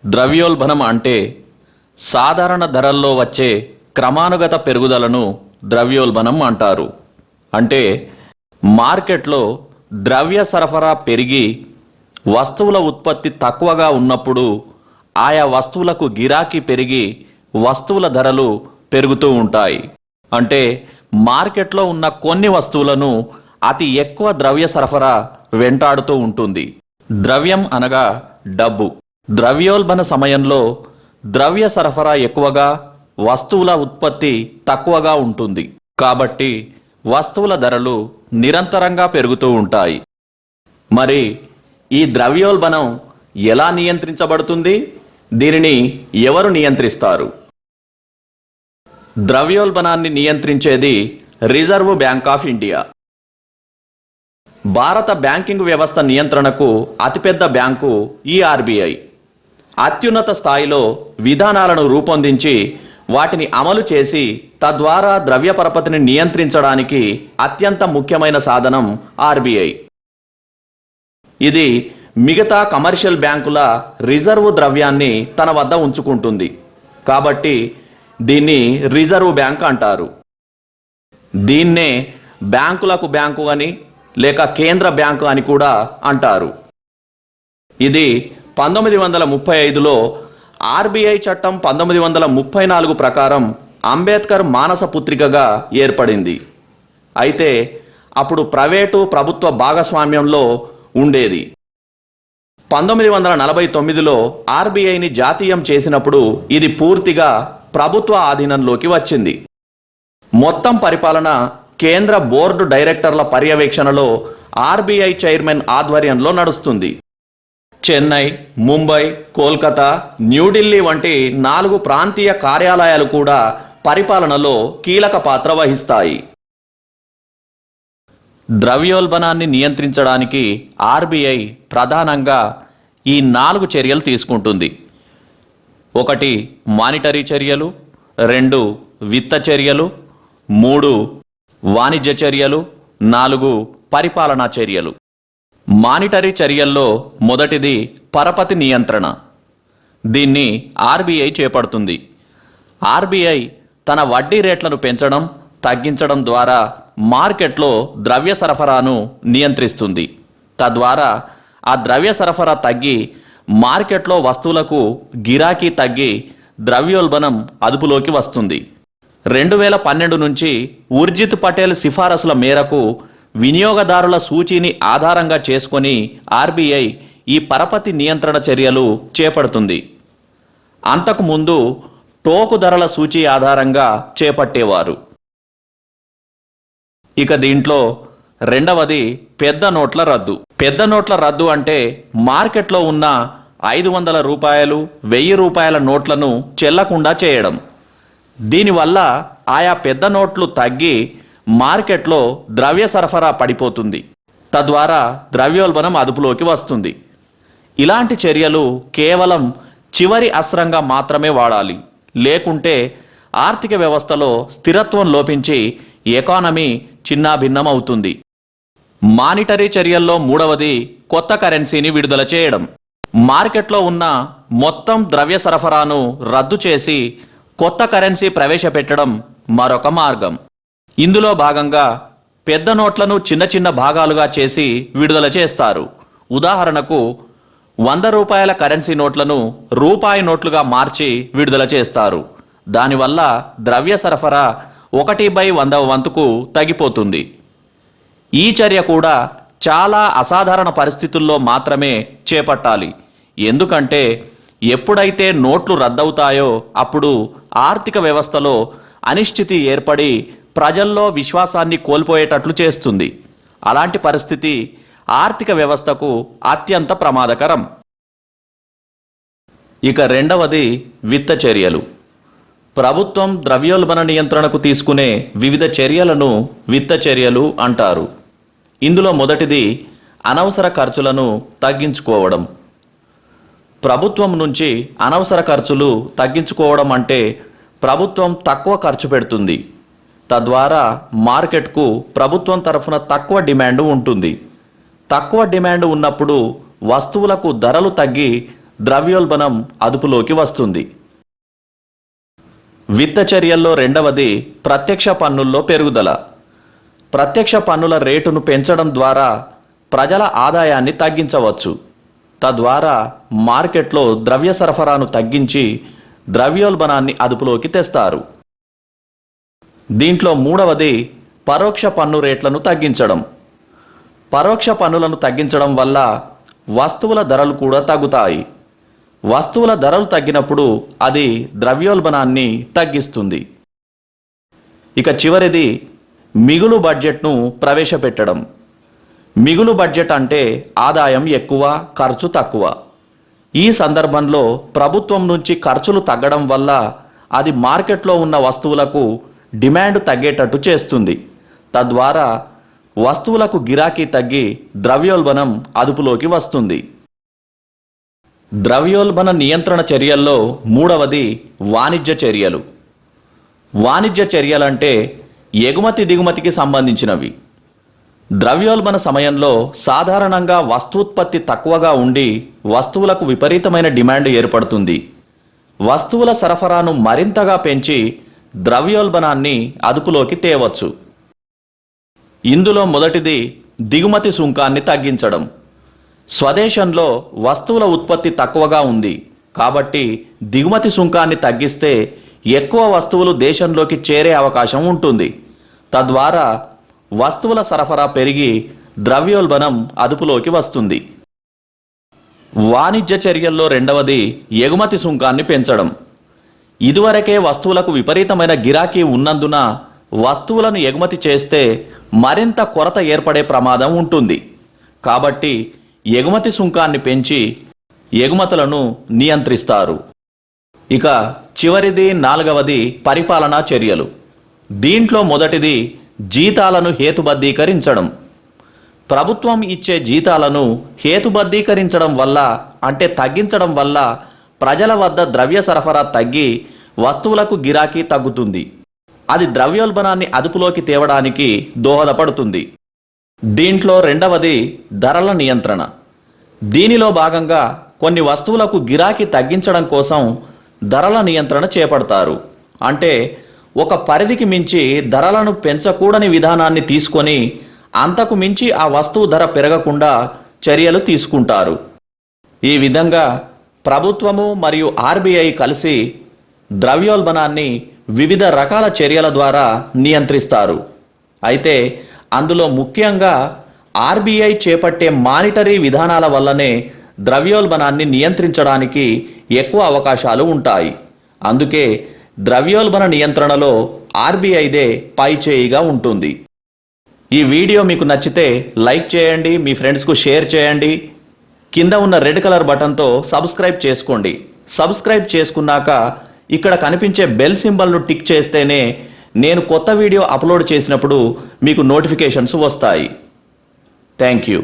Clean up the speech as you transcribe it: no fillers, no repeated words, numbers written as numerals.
ద్రవ్యోల్బణం అంటే సాధారణ ధరల్లో వచ్చే క్రమానుగత పెరుగుదలను ద్రవ్యోల్బణం అంటారు. అంటే మార్కెట్లో ద్రవ్య సరఫరా పెరిగి వస్తువుల ఉత్పత్తి తక్కువగా ఉన్నప్పుడు ఆయా వస్తువులకు గిరాకీ పెరిగి వస్తువుల ధరలు పెరుగుతూ ఉంటాయి. అంటే మార్కెట్లో ఉన్న కొన్ని వస్తువులను అతి ఎక్కువ ద్రవ్య సరఫరా వెంటాడుతూ ఉంటుంది. ద్రవ్యం అనగా డబ్బు. ద్రవ్యోల్బణ సమయంలో ద్రవ్య సరఫరా ఎక్కువగా, వస్తువుల ఉత్పత్తి తక్కువగా ఉంటుంది. కాబట్టి వస్తువుల ధరలు నిరంతరంగా పెరుగుతూ ఉంటాయి. మరి ఈ ద్రవ్యోల్బణం ఎలా నియంత్రించబడుతుంది? దీనిని ఎవరు నియంత్రిస్తారు? ద్రవ్యోల్బణాన్ని నియంత్రించేది రిజర్వ్ బ్యాంక్ ఆఫ్ ఇండియా. భారత బ్యాంకింగ్ వ్యవస్థ నియంత్రణకు అతిపెద్ద బ్యాంకు ఈ ఆర్బీఐ. అత్యున్నత స్థాయిలో విధానాలను రూపొందించి వాటిని అమలు చేసి తద్వారా ద్రవ్య పరపతిని నియంత్రించడానికి అత్యంత ముఖ్యమైన సాధనం ఆర్బీఐ. ఇది మిగతా కమర్షియల్ బ్యాంకుల రిజర్వ్ ద్రవ్యాన్ని తన వద్ద ఉంచుకుంటుంది. కాబట్టి దీన్ని రిజర్వ్ బ్యాంక్ అంటారు. దీన్నే బ్యాంకులకు బ్యాంకు అని లేక కేంద్ర బ్యాంకు అని కూడా అంటారు. ఇది 1935లో ఆర్బీఐ చట్టం 1934 ప్రకారం అంబేద్కర్ మానస పుత్రికగా ఏర్పడింది. అయితే అప్పుడు ప్రైవేటు ప్రభుత్వ భాగస్వామ్యంలో ఉండేది. 1949లో ఆర్బీఐని జాతీయం చేసినప్పుడు ఇది పూర్తిగా ప్రభుత్వ ఆధీనంలోకి వచ్చింది. మొత్తం పరిపాలన కేంద్ర బోర్డు డైరెక్టర్ల పర్యవేక్షణలో ఆర్బీఐ చైర్మన్ ఆధ్వర్యంలో నడుస్తుంది. చెన్నై, ముంబై, కోల్కతా, న్యూఢిల్లీ వంటి 4 ప్రాంతీయ కార్యాలయాలు కూడా పరిపాలనలో కీలక పాత్ర వహిస్తాయి. ద్రవ్యోల్బణాన్ని నియంత్రించడానికి ఆర్బీఐ ప్రధానంగా ఈ 4 చర్యలు తీసుకుంటుంది. 1 మానిటరీ చర్యలు, 2 విత్త చర్యలు, 3 వాణిజ్య చర్యలు, 4 పరిపాలనా చర్యలు. మానిటరీ చర్యల్లో మొదటిది పరపతి నియంత్రణ. దీన్ని ఆర్బీఐ చేపడుతుంది. ఆర్బీఐ తన వడ్డీ రేట్లను పెంచడం, తగ్గించడం ద్వారా మార్కెట్లో ద్రవ్య సరఫరాను నియంత్రిస్తుంది. తద్వారా ఆ ద్రవ్య సరఫరా తగ్గి మార్కెట్లో వస్తువులకు గిరాకీ తగ్గి ద్రవ్యోల్బణం అదుపులోకి వస్తుంది. 2012 నుంచి ఉర్జిత్ పటేల్ సిఫారసుల మేరకు వినియోగదారుల సూచీని ఆధారంగా చేసుకొని ఆర్బీఐ ఈ పరపతి నియంత్రణ చర్యలు చేపడుతుంది. అంతకుముందు టోకు ధరల సూచీ ఆధారంగా చేపట్టేవారు. ఇక దీంట్లో రెండవది పెద్ద నోట్ల రద్దు. పెద్ద నోట్ల రద్దు అంటే మార్కెట్లో ఉన్న 500 రూపాయలు, 1000 రూపాయల నోట్లను చెల్లకుండా చేయడం. దీనివల్ల ఆయా పెద్ద నోట్లు తగ్గి మార్కెట్లో ద్రవ్య సరఫరా పడిపోతుంది. తద్వారా ద్రవ్యోల్బణం అదుపులోకి వస్తుంది. ఇలాంటి చర్యలు కేవలం చివరి అస్త్రంగా మాత్రమే వాడాలి. లేకుంటే ఆర్థిక వ్యవస్థలో స్థిరత్వం లోపించి ఎకానమీ చిన్నాభిన్నం అవుతుంది. మానిటరీ చర్యల్లో మూడవది కొత్త కరెన్సీని విడుదల చేయడం. మార్కెట్లో ఉన్న మొత్తం ద్రవ్య సరఫరాను రద్దు చేసి కొత్త కరెన్సీ ప్రవేశపెట్టడం మరొక మార్గం. ఇందులో భాగంగా పెద్ద నోట్లను చిన్న చిన్న భాగాలుగా చేసి విడుదల చేస్తారు. ఉదాహరణకు 100 రూపాయల కరెన్సీ నోట్లను రూపాయి నోట్లుగా మార్చి విడుదల చేస్తారు. దానివల్ల ద్రవ్య సరఫరా 1/100వ వంతుకు తగ్గిపోతుంది. ఈ చర్య కూడా చాలా అసాధారణ పరిస్థితుల్లో మాత్రమే చేపట్టాలి. ఎందుకంటే ఎప్పుడైతే నోట్లు రద్దవుతాయో అప్పుడు ఆర్థిక వ్యవస్థలో అనిశ్చితి ఏర్పడి ప్రజల్లో విశ్వాసాన్ని కోల్పోయేటట్లు చేస్తుంది. అలాంటి పరిస్థితి ఆర్థిక వ్యవస్థకు అత్యంత ప్రమాదకరం. ఇక రెండవది విత్త చర్యలు. ప్రభుత్వం ద్రవ్యోల్బణ నియంత్రణకు తీసుకునే వివిధ చర్యలను విత్త చర్యలు అంటారు. ఇందులో మొదటిది అనవసర ఖర్చులను తగ్గించుకోవడం. ప్రభుత్వం నుంచి అనవసర ఖర్చులు తగ్గించుకోవడం అంటే ప్రభుత్వం తక్కువ ఖర్చు పెడుతుంది. తద్వారా మార్కెట్కు ప్రభుత్వం తరఫున తక్కువ డిమాండ్ ఉంటుంది. తక్కువ డిమాండ్ ఉన్నప్పుడు వస్తువులకు ధరలు తగ్గి ద్రవ్యోల్బణం అదుపులోకి వస్తుంది. విత్త చర్యల్లో రెండవది ప్రత్యక్ష పన్నుల్లో పెరుగుదల. ప్రత్యక్ష పన్నుల రేటును పెంచడం ద్వారా ప్రజల ఆదాయాన్ని తగ్గించవచ్చు. తద్వారా మార్కెట్లో ద్రవ్య సరఫరాను తగ్గించి ద్రవ్యోల్బణాన్ని అదుపులోకి తెస్తారు. దీంట్లో మూడవది పరోక్ష పన్ను రేట్లను తగ్గించడం. పరోక్ష పన్నులను తగ్గించడం వల్ల వస్తువుల ధరలు కూడా తగ్గుతాయి. వస్తువుల ధరలు తగ్గినప్పుడు అది ద్రవ్యోల్బణాన్ని తగ్గిస్తుంది. ఇక చివరిది మిగులు బడ్జెట్ను ప్రవేశపెట్టడం. మిగులు బడ్జెట్ అంటే ఆదాయం ఎక్కువ, ఖర్చు తక్కువ. ఈ సందర్భంలో ప్రభుత్వం నుంచి ఖర్చులు తగ్గడం వల్ల అది మార్కెట్లో ఉన్న వస్తువులకు డిమాండ్ తగ్గేటట్టు చేస్తుంది. తద్వారా వస్తువులకు గిరాకీ తగ్గి ద్రవ్యోల్బణం అదుపులోకి వస్తుంది. ద్రవ్యోల్బణ నియంత్రణ చర్యల్లో మూడవది వాణిజ్య చర్యలు. వాణిజ్య చర్యలంటే ఎగుమతి దిగుమతికి సంబంధించినవి. ద్రవ్యోల్బణ సమయంలో సాధారణంగా వస్తూత్పత్తి తక్కువగా ఉండి వస్తువులకు విపరీతమైన డిమాండ్ ఏర్పడుతుంది. వస్తువుల సరఫరాను మరింతగా పెంచి ద్రవ్యోల్బణాన్ని అదుపులోకి తేవచ్చు. ఇందులో మొదటిది దిగుమతి సుంకాన్ని తగ్గించడం. స్వదేశంలో వస్తువుల ఉత్పత్తి తక్కువగా ఉంది కాబట్టి దిగుమతి సుంకాన్ని తగ్గిస్తే ఎక్కువ వస్తువులు దేశంలోకి చేరే అవకాశం ఉంటుంది. తద్వారా వస్తువుల సరఫరా పెరిగి ద్రవ్యోల్బణం అదుపులోకి వస్తుంది. వాణిజ్య చర్యల్లో రెండవది ఎగుమతి సుంకాన్ని పెంచడం. ఇదివరకే వస్తువులకు విపరీతమైన గిరాకీ ఉన్నందున వస్తువులను ఎగుమతి చేస్తే మరింత కొరత ఏర్పడే ప్రమాదం ఉంటుంది. కాబట్టి ఎగుమతి సుంకాన్ని పెంచి ఎగుమతులను నియంత్రిస్తారు. ఇక చివరిది నాలుగవది పరిపాలనా చర్యలు. దీంట్లో మొదటిది జీతాలను హేతుబద్ధీకరించడం. ప్రభుత్వం ఇచ్చే జీతాలను హేతుబద్ధీకరించడం వల్ల అంటే తగ్గించడం వల్ల ప్రజల వద్ద ద్రవ్య సరఫరా తగ్గి వస్తువులకు గిరాకీ తగ్గుతుంది. అది ద్రవ్యోల్బణాన్ని అదుపులోకి తేవడానికి దోహదపడుతుంది. దీంట్లో రెండవది ధరల నియంత్రణ. దీనిలో భాగంగా కొన్ని వస్తువులకు గిరాకీ తగ్గించడం కోసం ధరల నియంత్రణ చేపడతారు. అంటే ఒక పరిధికి మించి ధరలను పెంచకూడని విధానాన్ని తీసుకొని అంతకు మించి ఆ వస్తువు ధర పెరగకుండా చర్యలు తీసుకుంటారు. ఈ విధంగా ప్రభుత్వము మరియు ఆర్బీఐ కలిసి ద్రవ్యోల్బణాన్ని వివిధ రకాల చర్యల ద్వారా నియంత్రిస్తారు. అయితే అందులో ముఖ్యంగా ఆర్బీఐ చేపట్టే మానిటరీ విధానాల వల్లనే ద్రవ్యోల్బణాన్ని నియంత్రించడానికి ఎక్కువ అవకాశాలు ఉంటాయి. అందుకే ద్రవ్యోల్బణ నియంత్రణలో ఆర్బీఐదే పైచేయిగా ఉంటుంది. ఈ వీడియో మీకు నచ్చితే లైక్ చేయండి, మీ ఫ్రెండ్స్కు షేర్ చేయండి. కింద ఉన్న రెడ్ కలర్ బటన్తో సబ్స్క్రైబ్ చేసుకోండి. సబ్స్క్రైబ్ చేసుకున్నాక ఇక్కడ కనిపించే బెల్ సింబల్ను టిక్ చేస్తేనే నేను కొత్త వీడియో అప్లోడ్ చేసినప్పుడు మీకు నోటిఫికేషన్స్ వస్తాయి. Thank you.